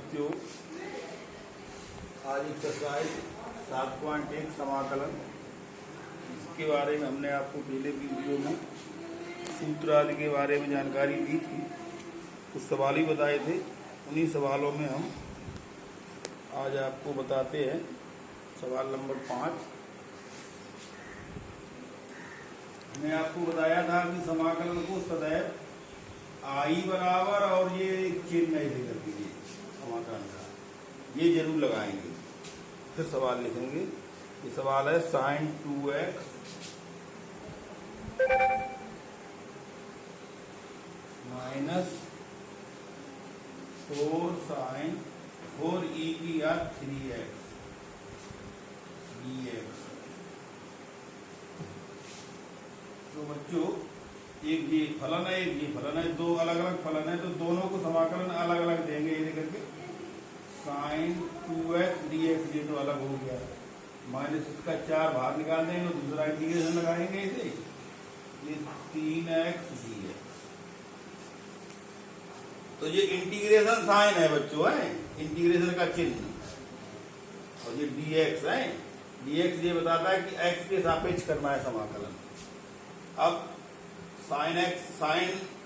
बच्चों, आज एक्सरसाइज 7.1 समाकलन, इसके बारे में हमने आपको पहले वीडियो में सूत्र आदि के बारे में जानकारी दी थी। कुछ सवाल ही बताए थे, उन्हीं सवालों में हम आज आपको बताते हैं। सवाल नंबर 5, मैंने आपको बताया था कि समाकलन को सदैव आई बराबर और ये चिन्ह ऐसे कर दीजिए समाकलन का, ये जरूर लगाएंगे। फिर सवाल लिखेंगे। ये सवाल है sin 2x माइनस 4 e की घात 3x dx। तो बच्चों, एक ये फलन है, एक ये फलन है, दो अलग अलग फलन है, तो दोनों को समाकलन अलग अलग देंगे। ये करके sin 2x dx, ये तो अलग हो गया, माइनस इसका 4 बाहर निकाल देंगे और दूसरा इंटीग्रेशन लगाएंगे इसे, ये 3x dx। तो ये इंटीग्रेशन साइन है बच्चों, है इंटीग्रेशन का चिन्ह, और ये dx है। dx ये बताता है कि x के सापेक्ष करना है समाकलन। अब साइन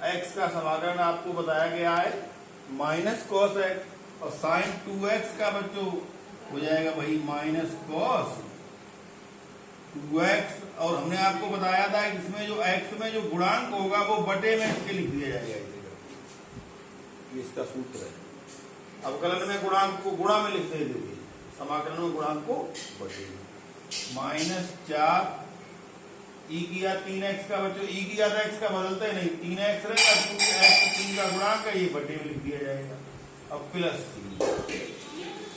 x का समाकलन आपको बताया गया है माइनस कॉस x, और साइन 2x का बच्चों हो जाएगा वही माइनस कॉस 2x। और हमने आपको बताया था कि इसमें जो x में जो गुणांक होगा वो बटे में इसके लिख दिया जाएगा। ये इसका सूत्र है। अवकलन में गुणांक को गुणा में लिख देते थे, समाकलन में गुणांक को बटे में। माइनस 4 e की घात 3x का बच्चों, e की घात x का बदलता ही नहीं, 3x रहेगा, क्योंकि x 3 का गुणांक है, ये बटे में लिख दिया जाएगा। अब प्लस 3,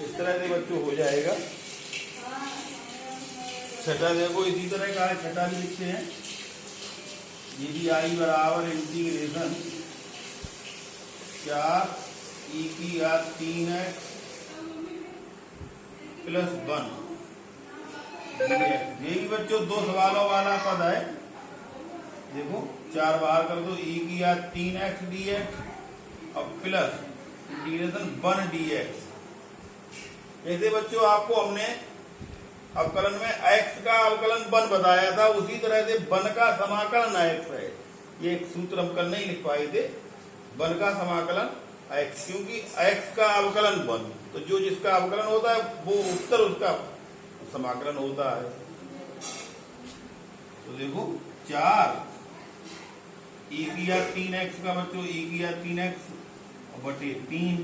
इस तरह से बच्चों हो जाएगा। छठा देखो इसी तरह का है, छठा भी लिखते हैं। ये भी आई बराबर इंटीग्रेशन 4 e की घात 3x प्लस 1 ये भी बच्चों दो सवालों वाला पद है। देखो 4 बाहर कर दो, e की घात 3x dx और प्लस इंटीग्रेशन 1 dx। जैसे बच्चों आपको हमने अवकलन में x का अवकलन 1 बताया था, उसी तरह से 1 का समाकलन x है। ये एक सूत्र हम कल नहीं लिख पाए थे, 1 का समाकलन x, क्योंकि x का अवकलन 1, तो जो जिसका अवकलन होता है वो उत्तर उसका समाकलन होता है। तो देखो 4 e की घात 3x का बच्चों, e की घात 3x बटे 3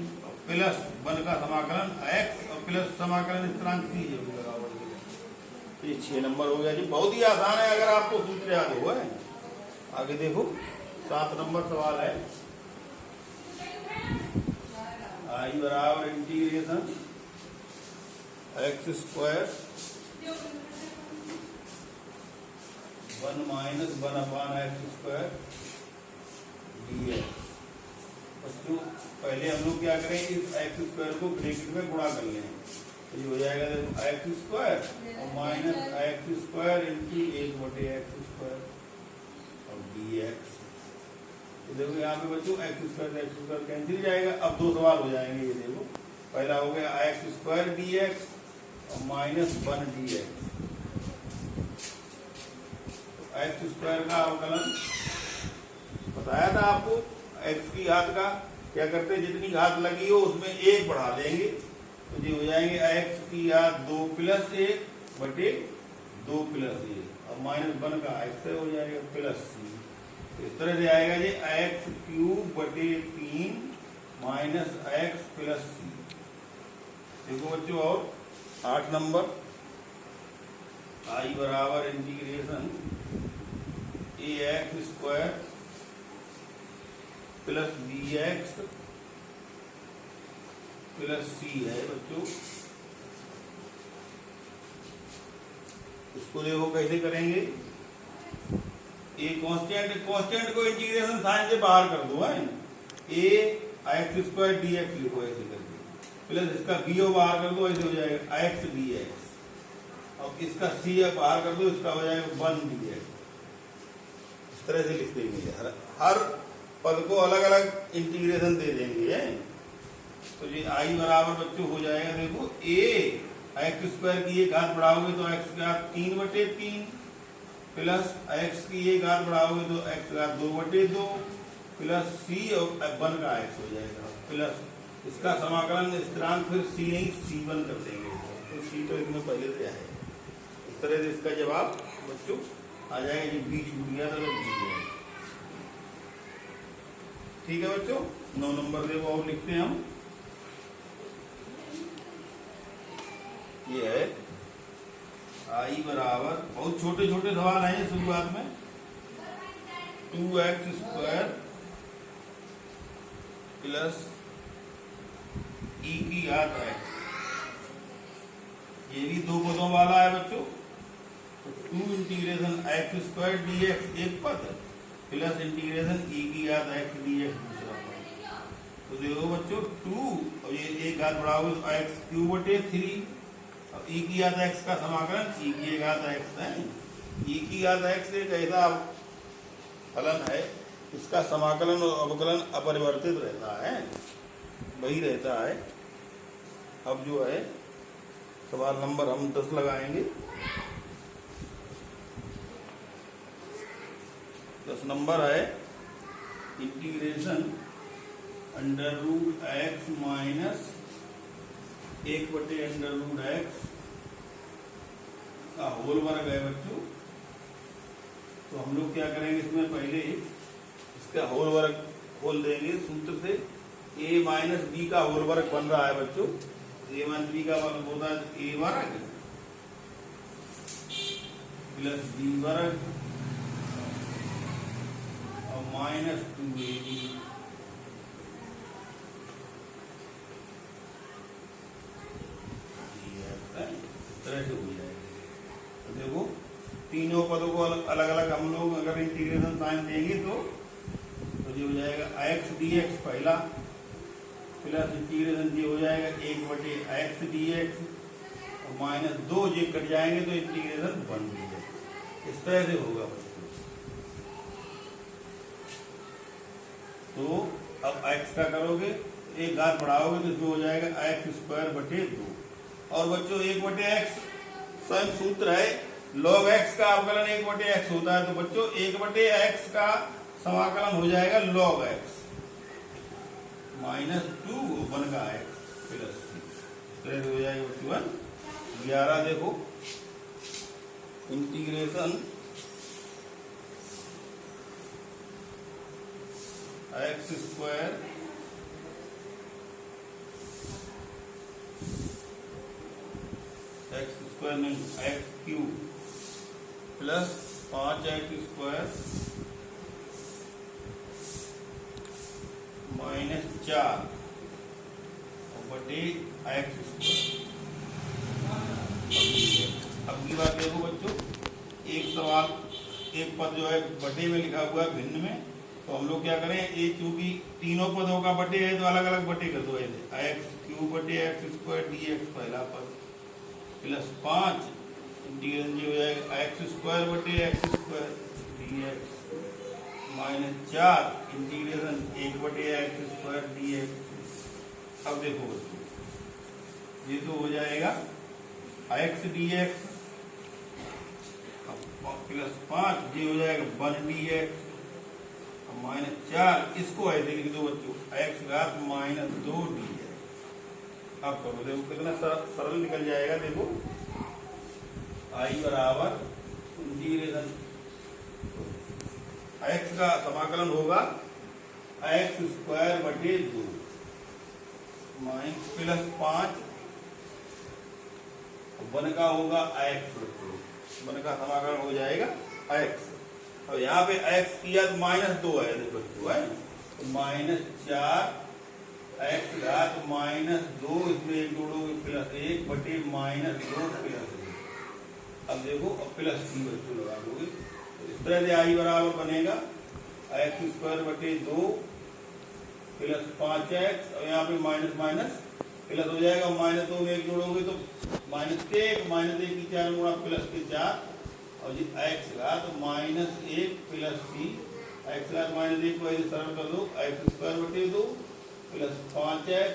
प्लस 1 का समाकलन x और प्लस समाकलन स्थिरांक c बराबर। ये 6 नंबर हो गया जी। बहुत ही आसान है अगर आपको सूत्र याद हो। आगे देखो 7 नंबर सवाल है। आई बराबर इंटीग्रेशन x स्क्वायर 1 माइनस 1 अपान x स्क्वायर dx। बच्चों पहले हम लोग क्या करेंगे, इस x स्क्वायर को ब्रैकेट में गुणा कर लें, तो ये हो जाएगा x स्क्वायर और माइनस x स्क्वायर इंटू 1 बटे x स्क्वायर और dx। तो देखो यहाँ पे बच्चों x स्क्वायर कैंसिल जाएगा। अब दो सवाल हो जाएंगे। ये देखो पहला हो गया x स्क्वायर dx और माइनस 1 dx। एक्स स्क्वायर का अवकलन बताया था आपको, x की घात का क्या करते हैं, जितनी घात लगी हो उसमें 1 बढ़ा देंगे, तो ये हो जाएंगे x की घात 2 प्लस 1 बटे 2 प्लस 1 और माइनस 1 का x हो जाएगा प्लस c। तो इस तरह से आएगा ये x क्यूब बटे 3 माइनस x प्लस c। देखो बच्चों, और 8 नंबर, आई बराबर integration ax square plus bx plus c है बच्चों। इसको देखो कैसे करेंगे। ए कांस्टेंट को इंटीग्रेशन साइन से बाहर कर दो, है a x स्क्वायर dx लिखो ऐसे करके, प्लस इसका b बाहर कर दो, ऐसे हो जाएगा x dx, और इसका c बाहर कर दो, इसका हो जाएगा 1 dx। इस तरह से लिख देंगे। हर पद को अलग अलग इंटीग्रेशन दे देंगे। तो ये आई बराबर बच्चों हो जाएगा, देखो ए एक्स स्क्वायर की एक घात बढ़ाओगे तो एक्स की घात 3/3 प्लस एक्स की एक घात बढ़ाओगे तो एक्स की घात 2/2 प्लस सी और 1 का एक्स हो जाएगा, प्लस इसका समाकलन स्थिरांक फिर सी नहीं C1 कर देंगे, तो सी तो इसमें पहले से है। इस तरह से इसका जवाब बच्चों आ जाएगा, ये बीच छूट गया था तो बीच गया। ठीक है बच्चों, 9 नंबर देखो और लिखते हैं हम। ये है आई बराबर, बहुत छोटे छोटे सवाल हैं शुरुआत में, 2x स्क्वायर प्लस ई की घात x, ये भी दो पदों वाला है बच्चों। तो 2 इंटीग्रेशन x स्क्वायर dx एक पद प्लस इंटीग्रेशन ई की घात x dx दूसरा पद। तो देखो बच्चों 2 और ये एक घात बढ़ाओगे तो x³ 3 और ई की घात x का समाकलन ई की घात x है। ई की घात x एक ऐसा फलन है, इसका समाकलन और अवकलन अपरिवर्तित रहता है, वही रहता है। अब जो है सवाल नंबर हम 10 लगाएंगे। 10 नंबर है इंटीग्रेशन √x माइनस 1/√x का होल वर्ग है बच्चों। तो हम लोग क्या करेंगे, इसमें पहले इसका होल वर्ग खोल देंगे सूत्र से। a माइनस बी का होल वर्ग बन रहा है बच्चों, a माइनस बी का वर्ग होता है a वर्ग प्लस b वर्ग और माइनस 2ab तरह से हो जाएगा। तो देखो तीनों पदों को अलग अलग हम लोग अगर इंटीग्रेशन साइन देंगे तो ये हो जाएगा x dx पहला प्लस इंटीग्रेशन ये हो जाएगा 1/x dx और माइनस 2 ये कट जाएंगे तो इंटीग्रेशन 1 dx। इस तरह से होगा बच्चों। तो अब x का करोगे, एक घात बढ़ाओगे तो इसमें हो जाएगा x²/2 और बच्चों 1/x स्वयं सूत्र है, log x का अवकलन 1/x होता है। तो बच्चों 1/x का समाकलन हो जाएगा log x माइनस 2 1 का x प्लस सी, हो जाएगा बच्चों 11। देखो इंटीग्रेशन x² नहीं x³ प्लस 5x² माइनस 4 बटे x²। अब की बात देखो बच्चों, एक सवाल एक पद जो है बटे में लिखा हुआ है भिन्न में, तो हम लोग क्या करें, ये चूंकि तीनों पदों का बटे है तो अलग अलग बटे कर दो। x³ dx पहला पद प्लस 5 इंटीग्रेशन ये हो जाएगा x² dx minus 4 integration 1/x² dx। अब देखो बच्चों ये तो हो जाएगा x dx प्लस 5 ये हो जाएगा 1 dx माइनस 4, इसको ऐसे लिख दो बच्चों x⁻² dx। अब करो, देखो कितना सरल निकल जाएगा। देखो आई बराबर इंटीग्रेशन x का समाकलन होगा x²/2 माइनस प्लस 5 1 का होगा x, 1 का समाकलन हो जाएगा x। और यहाँ पे x किया तो -2 है बच्चों, है तो -4 x⁻², इसमें 1 जोड़ोगे प्लस 1 बटे -2 प्लस 1। अब देखो अब प्लस सी बच्चों लगा दोगे, तो इस तरह से आई बराबर बनेगा x²/2 प्लस 5x और यहाँ पे माइनस माइनस प्लस हो जाएगा, -2 में 1 जोड़ोगे तो -1 -1 की 4 गुणा प्लस के 4 और ये x⁻1 प्लस सी, x⁻1 को ऐसे सरल कर दो, x²/2 plus 5x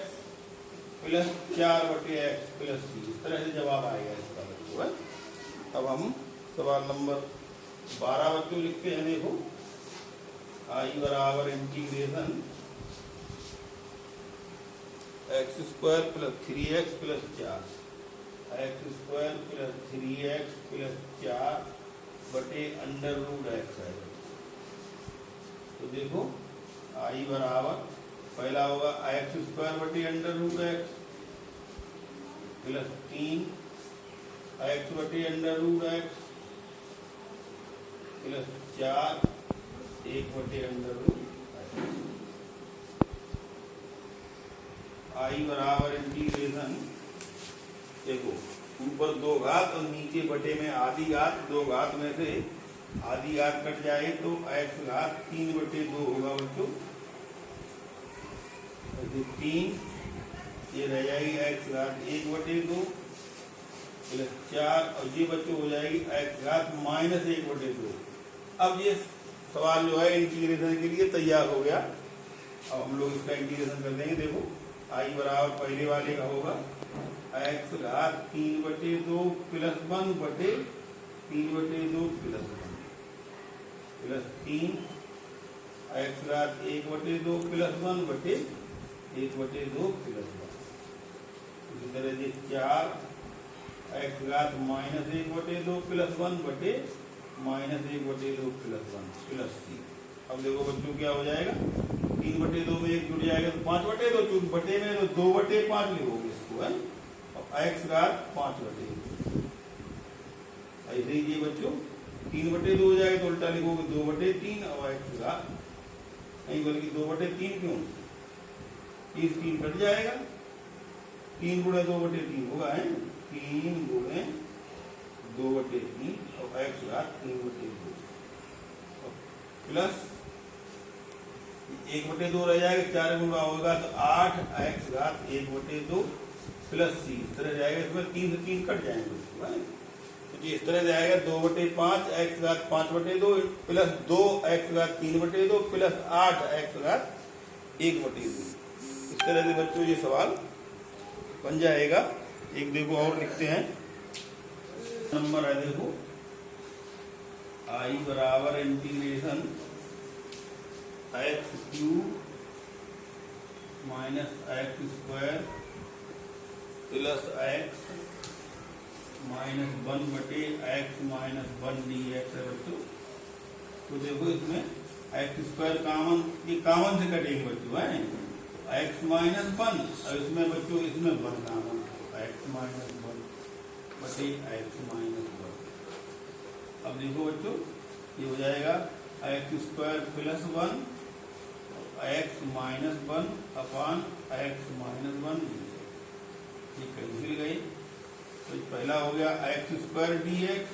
plus 4/x plus सी। इस तरह से जवाब आएगा इसका बच्चों। अब हम सवाल नंबर 12 बच्चों लिखते हैं। देखो आई बराबर integration x² plus 3x plus 4 x² plus 3x plus 4 बटे √x है। तो देखो आई बराबर पहला होगा x² बटे √x प्लस 3x बटे √x प्लस 4 1 बटे √x। आई बराबर इंटीग्रेशन देखो ऊपर 2 घात और नीचे बटे में आधी घात। 2 घात में से आधी घात कट जाए तो x घात 3/2 होगा बच्चों। 3 ये रह जाएगी x घात 1/2 प्लस 4 और ये बच्चों हो जाएगी x घात -1/2। अब ये सवाल जो है इंटीग्रेशन के लिए तैयार हो गया। अब हम लोग इसका इंटीग्रेशन कर देंगे। देखो आई बराबर पहले वाले का होगा x घात 3/2 प्लस 1/3/2 प्लस 1 प्लस 3 x घात 1/2 प्लस 1/1/2 प्लस 1। इसी तरह से 4 x घात -1/2 प्लस 1/-1/2 प्लस 1 प्लस c। अब देखो बच्चों क्या हो जाएगा 3/2 में 1 जुड़ जाएगा तो 5/2 चूंकि बटे में तो 2/5 लिखोगे इसको है। और x घात 5/2 ऐसे ही ये बच्चों 3/2 हो जाएगा तो उल्टा लिखोगे 2/3 और x घात नहीं बल्कि 2/3 क्यों 3 कट जाएगा 3 गुणे 2/3 होगा है 3 गुणे 2/3 और x घात 3/2 प्लस 1/2 रह जाएगा 4 गुणा होगा तो 8 x घात 1/2 प्लस c। इस तरह जाएगा इसमें 3 से 3 कट जाएंगे तो इस तरह जाएगा 2/5 x घात 5/2 प्लस 2 x घात 3/2 प्लस 8 x घात 1/2। इस तरह से बच्चों ये सवाल बन जाएगा। एक देखो और लिखते हैं नंबर है देखो आई बराबर integration x³ minus x² plus x minus 1/x minus 1 dx है बच्चों। तो देखो इसमें x² कॉमन ये कॉमन से कटेंगे बच्चों है x माइनस 1 और इसमें बच्चों इसमें 1 कॉमन x माइनस 1 बटे x माइनस 1। अब देखो बच्चों ये हो जाएगा x² प्लस 1 x माइनस 1 अपान x माइनस 1 ये कैंसिल गई। तो पहला हो गया x² dx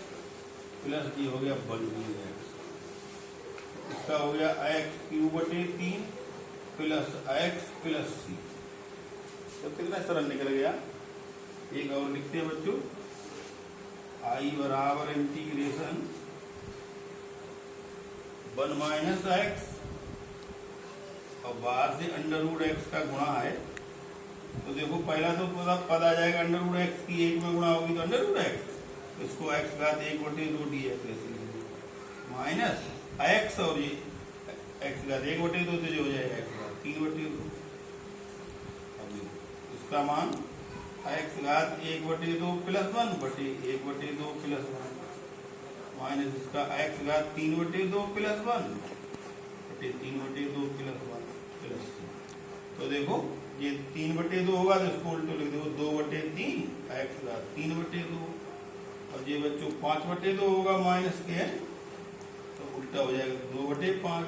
प्लस ये हो गया 1 dx। इसका हो गया x³ plus x plus c। तो कितना सरल निकल गया। एक और लिखते हैं बच्चों आई बराबर इंटीग्रेशन 1 माइनस x और बाहर से √x का गुणा है। तो देखो पहला तो पद आ जाएगा √x की 1 में गुणा होगी तो √x इसको x घात 1/2 dx माइनस x और ये x घात 1/2 तो जो हो जाएगा x घात 3/2। अब इसका मान x घात 1/2 प्लस 1/1/2 प्लस 1 माइनस इसका x घात 3/2 प्लस 1/3/2 प्लस 1 प्लस c। तो देखो ये 3/2 होगा तो इसको उल्टो लिख दो 2/3 x घात 3/2 और ये बच्चों 5/2 होगा माइनस के तो उल्टा हो जाएगा 2/5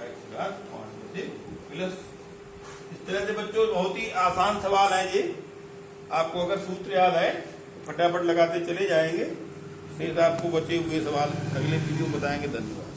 x घात 5/2 प्लस। इस तरह से बच्चों बहुत ही आसान सवाल है ये। आपको अगर सूत्र याद है फटाफट लगाते चले जाएंगे। फिर आपको बचे हुए सवाल अगले वीडियो में बताएंगे। धन्यवाद।